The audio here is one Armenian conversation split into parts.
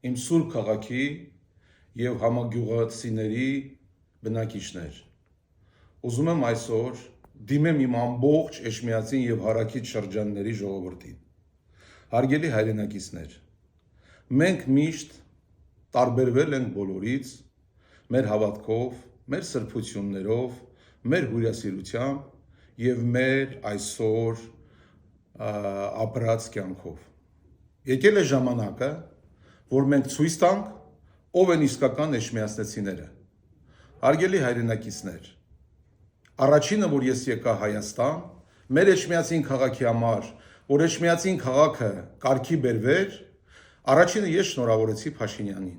իմ սուրբ քաղաքի եւ համագյուղացիների բնակիչներ, ուզում եմ այսօր դիմեմ իմ ամբողջ Էջմիածին եւ Հարաքից շրջանների ժողովրդին։ Հարգելի հայրենակիցներ, մենք միշտ տարբերվել ենք բոլորից մեր հավատքով, մեր սրբություններով, մեր հյուրասիրությամբ եւ մեր այսօր ապրած կյանքով։ Եկել է ժամանակը, որ մենք ցույց տանք, ով են իսկական էջմիածնեցիները։ Հարգելի հայրենակիցներ, առաջինը, որ ես եկա Հայաստան, մեր Էջմիածին քաղաքի համար, որ Էջմիածին քաղաքը կարգի բերվեր, առաջինը ես շնորհավորեցի Փաշինյանին։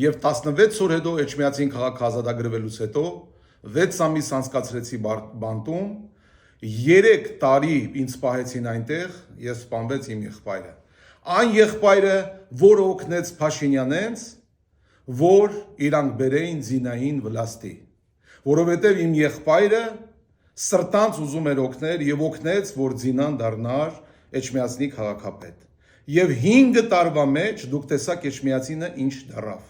Եվ 16 օր հետո Էջմիածին քաղաքը ազատագրվելուց հետո 6 ամիս անցկացրեցի բանտում, 3 տարի ինձ պահեցին այնտեղ, ես սպանվեց իմ եղբայրը։ Այն եղբայրը, որը օգնեց Փաշինյանենց, որ իրանք բերեին զինային վլաստի, որովհետև իմ եղբայրը սրտանց ուզում էր օգնել եւ օգնեց, որ զինան դառնար Էջմիածնի քաղաքապետ։ Եվ 5 տարվա մեջ դուք տեսաք Էջմիածինը ինչ դառավ։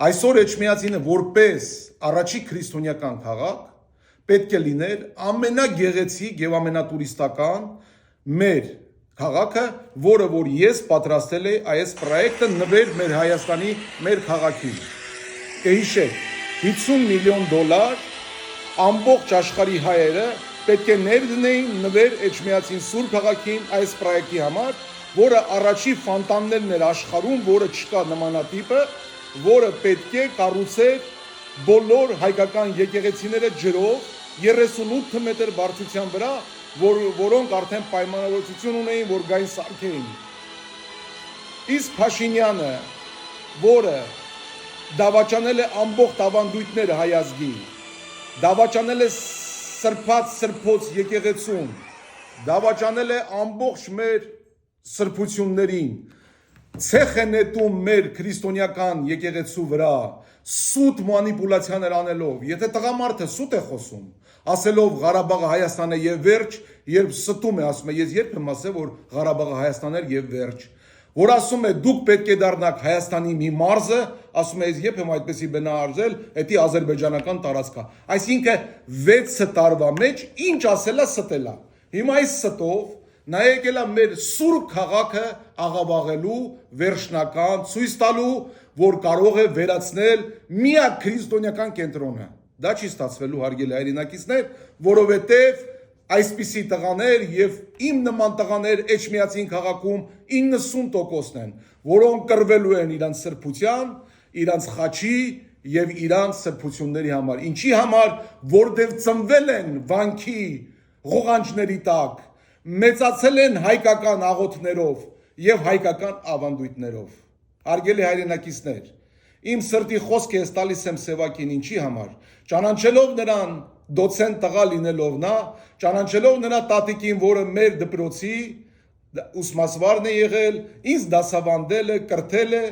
Այսօր Էջմիածինը որպես առաջի քրիստոնեական քաղաք պետք է լիներ ամենագեղեցիկ եւ ամենատուրիստական մեր քաղաքը, որը որ ես պատրաստել եմ այս պրոյեկտը նվեր մեր Հայաստանի մեր քաղաքին։ Կհիշեք, $50 միլիոն ամբողջ աշխարհի հայերը պետք է ներդնեին նվեր Էջմիածին սուրբ քաղաքին այս պրոյեկտի համար, որը առաջի ֆոնտաններն էր աշխարհում, որը չկա նմանատիպը, որը պետք է կառուցել բոլոր հայկական եկեղեցիները ջրով 38 մետր բարձրության վրա, որոնք արդեն պայմանավորվածություն ունեին, որ գային սարքեին։ Իսկ Փաշինյանը, որը դավաճանել է ամբողջ ավանդույթները հայ ազգի, դավաճանել է սրբոց եկեղեցուն, դավաճանել է ամբողջ մեր սրբություններին, ցեխ է նետում մեր քրիստոնեական եկեղեցու վրա, սուտ մանիպուլյացիաներ անելով, եթե տղամարդը սուտ է խոսում, ասելով Ղարաբաղը Հայաստան է եւ վերջ, երբ ստում է, ասում է, ես երբ եմ ասել, որ Ղարաբաղը Հայաստան էր եւ վերջ, որ ասում է դուք պետք է դառնաք Հայաստանի մի մարզը, ասում է, ես երբ եմ այդպեսի բնարարել, դա ադրբեջանական տարածք է։ Այսինքն 6 տարվա մեջ ինչ ասելա ստելա։ Հիմա այս ստով նա եկել է մեր սուրբ քաղաքը աղավաղելու, վերջնական ցույց տալու, որ կարող է վերացնել միակ քրիստոնեական կենտրոնը։ Դա չի ստացվելու, հարգելի հայրենակիցներ, որովհետև այսպիսի տղաներ եւ իմ նման տղաներ Էջմիածին քաղաքում 90%-ն են, որոնք կռվելու են իրանց սրբության, իրանց խաչի եւ իրանց սրբությունների համար։ Ինչի համար, որտեղ ծնվել են վանքի ղողանջների տակ, մեծացել են հայկական աղոթներով եւ հայկական ավանդույթներով։ Հարգելի հայրենակիցներ, իմ սրտի խոսքը ես տալիս եմ Սևակին ինչի համար, ճանաչելով նրան դոցենտ տղա լինելով նա, ճանաչելով նրա տատիկին, որը մեր դպրոցի ուսմասվարն է եղել, ինձ դասավանդել է, կրթել է,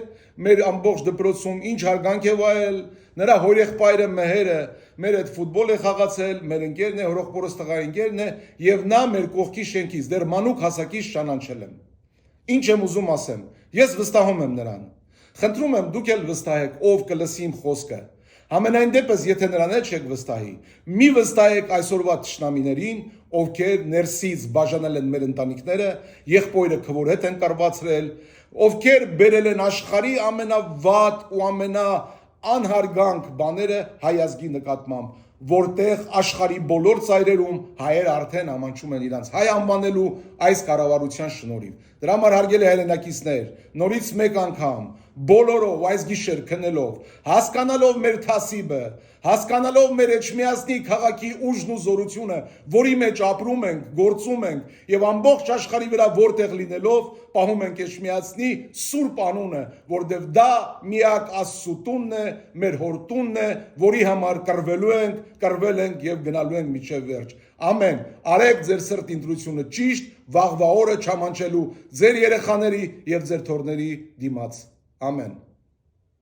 մեր ամբողջ դպրոցում ինչ հարգանք է վայել, նրա հորեղբայրը Մեհերը մեր հետ ֆուտբոլ է խաղացել, մեր ընկերն է, հորեղբորս տղա ընկերն է, եւ նա մեր կողքի շենքից դեռ մանուկ հասակից ճանաչել եմ։ Ինչ եմ ուզում ասեմ, ես վստահում եմ նրան։ Խնդրում եմ դուք էլ վստահեք, ով կլսի իմ խոսքը։ Համենայն դեպս, եթե նրան էլ չեք վստահի, մի վստահեք այսօրվա թշնամիներին, ովքեր ներսից բաժանել են մեր ընտանիքները, եղբայրը քվոր հետ են կարվածրել, ովքեր բերել են աշխարհի ամենավատ ու ամենաանհարգանք բաները հայ ազգի նկատմամբ, որտեղ աշխարհի բոլոր ծայրերում հայեր արդեն ամանչում են իրանց հայ անվանելու այս կառավարության շնորհիվ։ Դրա համար հարգելի հայրենակիցներ, նորից մեկ անգամ բոլորով այս գիշեր քնելով, հասկանալով մեր թասիբը, հասկանալով մեր Էջմիածնի քաղաքի ուժն ու զորությունը, որի մեջ ապրում ենք, գործում ենք եւ ամբողջ աշխարհի վրա որտեղ լինելով պահում ենք Էջմիածնի սուրբ անունը, որտեղ դա միակ Աստծո տունն է, մեր հոր տունն է, որի համար կռվել ենք եւ գնալու ենք մինչեւ վերջ։ Ամեն, արեք ձեր սրտ ընտրությունը ճիշտ, վաղվա օրը չամանչելու ձեր երեխաների եւ ձեր թոռների դիմաց։ Amen.